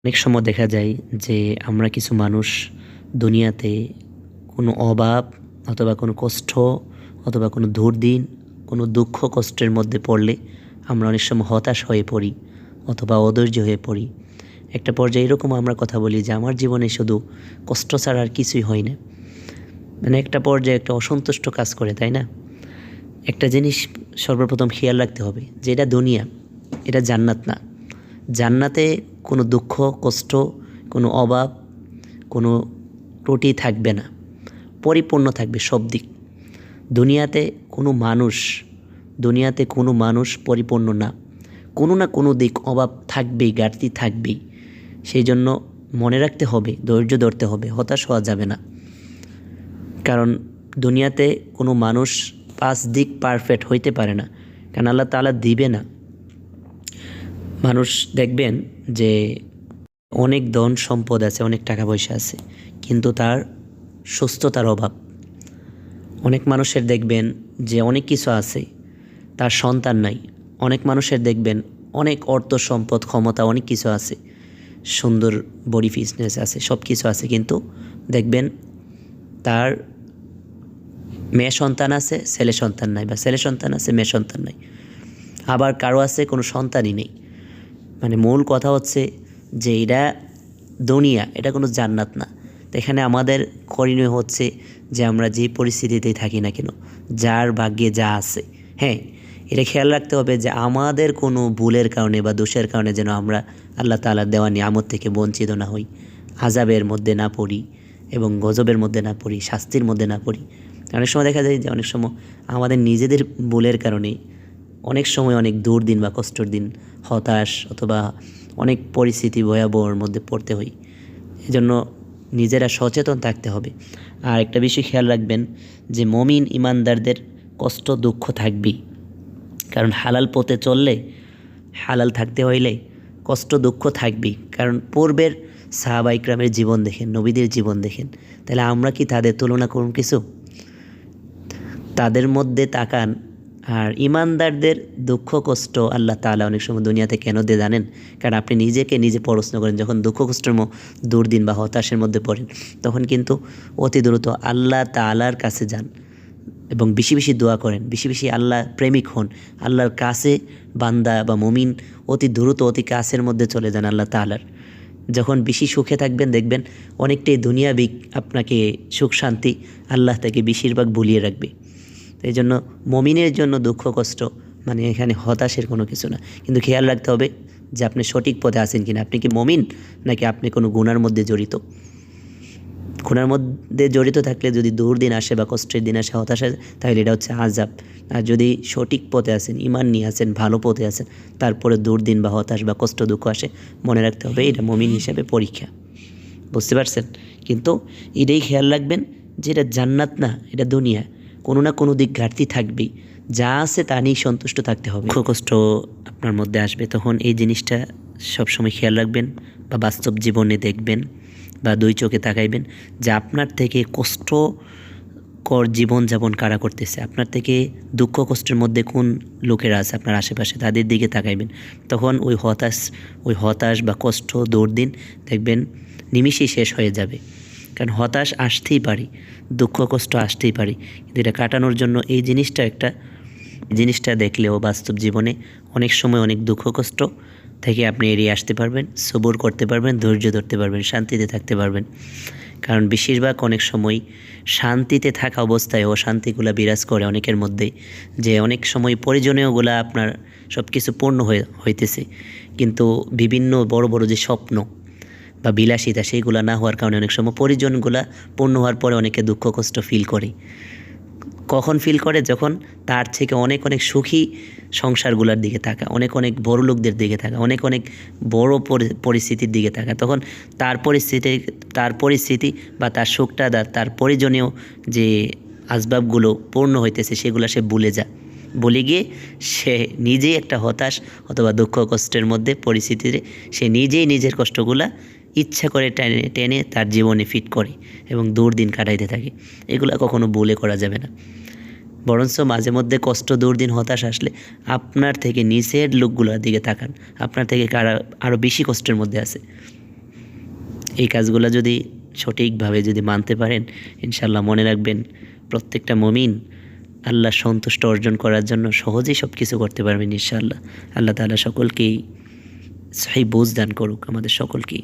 অনেক সময় দেখা যায় যে আমরা কিছু মানুষ দুনিয়াতে কোনো অভাব অথবা কোনো কষ্ট অথবা কোনো দুর্দিন কোনো দুঃখ কষ্টের মধ্যে পড়লে আমরা অনেক সময় হতাশ হয়ে পড়ি অথবা অধৈর্য হয়ে পড়ি। একটা পর্যায়ে এরকম আমরা কথা বলি যে আমার জীবনে শুধু কষ্ট ছাড়া আর কিছুই হয় না। মানে একটা পর্যায়ে একটা অসন্তুষ্ট কাজ করে, তাই না? একটা জিনিস সর্বপ্রথম খেয়াল রাখতে হবে যে এটা দুনিয়া, এটা জান্নাত না। জান্নাতে কোনো দুঃখ কষ্ট, কোনো অভাব, কোনো ত্রুটি থাকবে না, পরিপূর্ণ থাকবে সব দিক। দুনিয়াতে কোনো মানুষ দুনিয়াতে কোনো মানুষ পরিপূর্ণ না, কোনো না কোনো দিক অভাব থাকবেই, ঘাটতি থাকবেই। সেই জন্য মনে রাখতে হবে, ধৈর্য ধরতে হবে, হতাশ হওয়া যাবে না। কারণ দুনিয়াতে কোনো মানুষ 5 দিক পারফেক্ট হইতে পারে না, কারণ আল্লাহ তাআলা দিবে না। মানুষ দেখবেন যে অনেক ধন সম্পদ আছে, অনেক টাকা পয়সা আছে, কিন্তু তার সুস্থতার অভাব। অনেক মানুষের দেখবেন যে অনেক কিছু আছে, তার সন্তান নাই। অনেক মানুষের দেখবেন অনেক অর্থ সম্পদ ক্ষমতা অনেক কিছু আছে, সুন্দর বডি ফিটনেস আছে, সব কিছু আছে, কিন্তু দেখবেন তার মেয়ে সন্তান আছে, ছেলে সন্তান নাই, বা ছেলে সন্তান আছে, মেয়ে সন্তান নাই। আবার কারো আছে কোনো সন্তানই নেই। মানে মূল কথা হচ্ছে যে এটা দুনিয়া, এটা কোনো জান্নাত না। তো এখানে আমাদের করণীয় হচ্ছে যে আমরা যে পরিস্থিতিতেই থাকি না কেন, যার ভাগ্যে যা আছে, হ্যাঁ, এটা খেয়াল রাখতে হবে যে আমাদের কোনো ভুলের কারণে বা দোষের কারণে যেন আমরা আল্লাহ তাআলার দেওয়া নিয়ামত থেকে বঞ্চিত না হই, আযাবের মধ্যে না পড়ি এবং গজবের মধ্যে না পড়ি, শাস্তির মধ্যে না পড়ি। অনেক সময় দেখা যায় যে অনেক সময় আমাদের নিজেদের ভুলের কারণে অনেক সময় অনেক দুর্দিন বা কষ্টর দিন, হতাশ অথবা অনেক পরিস্থিতি ভয়াবহর মধ্যে পড়তে হয়। এজন্য নিজেরা সচেতন থাকতে হবে। আর একটা বিষয় খেয়াল রাখবেন যে মমিন ইমানদারদের কষ্ট দুঃখ থাকবেই। কারণ হালাল পথে চললে, হালাল থাকতে হইলে কষ্ট দুঃখ থাকবেই। কারণ পূর্বের সাহাবা ইকরামের জীবন দেখেন, নবীদের জীবন দেখেন, তাহলে আমরা কি তাদের তুলনা করুন কিছু? তাদের মধ্যে তাকান। আর ইমানদারদের দুঃখ কষ্ট আল্লাহ তাআলা অনেক সময় দুনিয়াতে কেন দিয়ে জানেন? কারণ আপনি নিজেকে নিজে প্রশ্ন করেন, যখন দুঃখ কষ্টের দুর্দিন বা হতাশের মধ্যে পড়েন, তখন কিন্তু অতি দ্রুত আল্লাহ তাআলার কাছে যান এবং বেশি বেশি দোয়া করেন, বেশি বেশি আল্লাহ প্রেমিক হন, আল্লাহর কাছে বান্দা বা মুমিন অতি দ্রুত অতি কাছের মধ্যে চলে যান আল্লাহ তাআলার। যখন বেশি সুখে থাকবেন দেখবেন অনেকটাই দুনিয়াবিক আপনাকে সুখ শান্তি আল্লাহ থেকে বেশিরভাগ ভুলিয়ে রাখবে। তো এই জন্য মমিনের জন্য দুঃখ কষ্ট মানে এখানে হতাশের কোনো কিছু না। কিন্তু খেয়াল রাখতে হবে যে আপনি সঠিক পথে আছেন কিনা, আপনি কি মমিন নাকি আপনি কোনো গুনার মধ্যে জড়িত। গুনার মধ্যে জড়িত থাকলে যদি দুর্দিন আসে বা কষ্টের দিন আসে, হতাশ আসে, তাহলে এটা হচ্ছে আযাব। আর যদি সঠিক পথে আছেন, ঈমান নিয়ে আছেন, ভালো পথে আছেন, তারপরে দুর্দিন বা হতাশ বা কষ্ট দুঃখ আসে, মনে রাখতে হবে এটা মমিন হিসেবে পরীক্ষা। বুঝতে পারছেন? কিন্তু এটাই খেয়াল রাখবেন যে এটা জান্নাত না, এটা দুনিয়া। কোনো না কোনো দিক ঘাটতি থাকবেই, যা আছে তা নিয়েই সন্তুষ্ট থাকতে হবে। দুঃখ কষ্ট আপনার মধ্যে আসবে, তখন এই জিনিসটা সবসময় খেয়াল রাখবেন বা বাস্তব জীবনে দেখবেন বা দুই চোখে তাকাইবেন যে আপনার থেকে কষ্টকর জীবনযাপন কারা করতেছে, আপনার থেকে দুঃখ কষ্টের মধ্যে কোন লোকেরা আছে আপনার আশেপাশে, তাদের দিকে তাকাইবেন। তখন ওই হতাশ বা কষ্ট দুর্দিন দেখবেন নিমিষেই শেষ হয়ে যাবে। কারণ হতাশ আসতেই পারে, দুঃখ কষ্ট আসতেই পারে, কিন্তু এটা কাটানোর জন্য এই জিনিসটা দেখলেও বাস্তব জীবনে অনেক সময় অনেক দুঃখ কষ্ট থেকে আপনি এড়িয়ে আসতে পারবেন, সবুর করতে পারবেন, ধৈর্য ধরতে পারবেন, শান্তিতে থাকতে পারবেন। কারণ বেশিরভাগ অনেক সময় শান্তিতে থাকা অবস্থায় অশান্তিগুলা বিরাজ করে অনেকের মধ্যেই, যে অনেক সময় প্রয়োজনীয়গুলা আপনার সব কিছু পূর্ণ হইতেছে, কিন্তু বিভিন্ন বড় বড় যে স্বপ্ন বা বিলাসিতা সেইগুলা না হওয়ার কারণে অনেক সময় প্রয়োজনগুলা পূর্ণ হওয়ার পরে অনেকে দুঃখ কষ্ট ফিল করে। কখন ফিল করে? যখন তার থেকে অনেক অনেক সুখী সংসারগুলোর দিকে থাকা, অনেক অনেক বড় লোকদের দিকে থাকা, অনেক অনেক বড় পরিস্থিতির দিকে থাকা, তখন তার পরিস্থিতি বা তার সুখটা তার প্রয়োজনীয় যে আসবাবগুলো পূর্ণ হইতেছে সেগুলো সে ভুলে গিয়ে সে নিজেই একটা হতাশ অথবা দুঃখ কষ্টের মধ্যে পরিস্থিতিতে সে নিজেই নিজের কষ্টগুলা ইচ্ছা করে টেনে টেনে তার জীবনে ফিট করে এবং দুর্দিন কাটাইতে থাকে। এগুলো কখনো ভুলে করা যাবে না। বরঞ্চ মাঝে মধ্যে কষ্ট দুর্দিন হতাশ আসলে আপনার থেকে নিচের লোকগুলোর দিকে তাকান, আপনার থেকে কারা আরও বেশি কষ্টের মধ্যে আছে, এই কাজগুলো যদি সঠিকভাবে যদি মানতে পারেন, ইনশাআল্লাহ মনে রাখবেন প্রত্যেকটা মুমিন আল্লাহর সন্তুষ্ট অর্জন করার জন্য সহজেই সব কিছু করতে পারবেন ইনশাআল্লাহ। আল্লাহ তাআলা সকলকেই সহি বুঝ দান করুক আমাদের সকলকেই।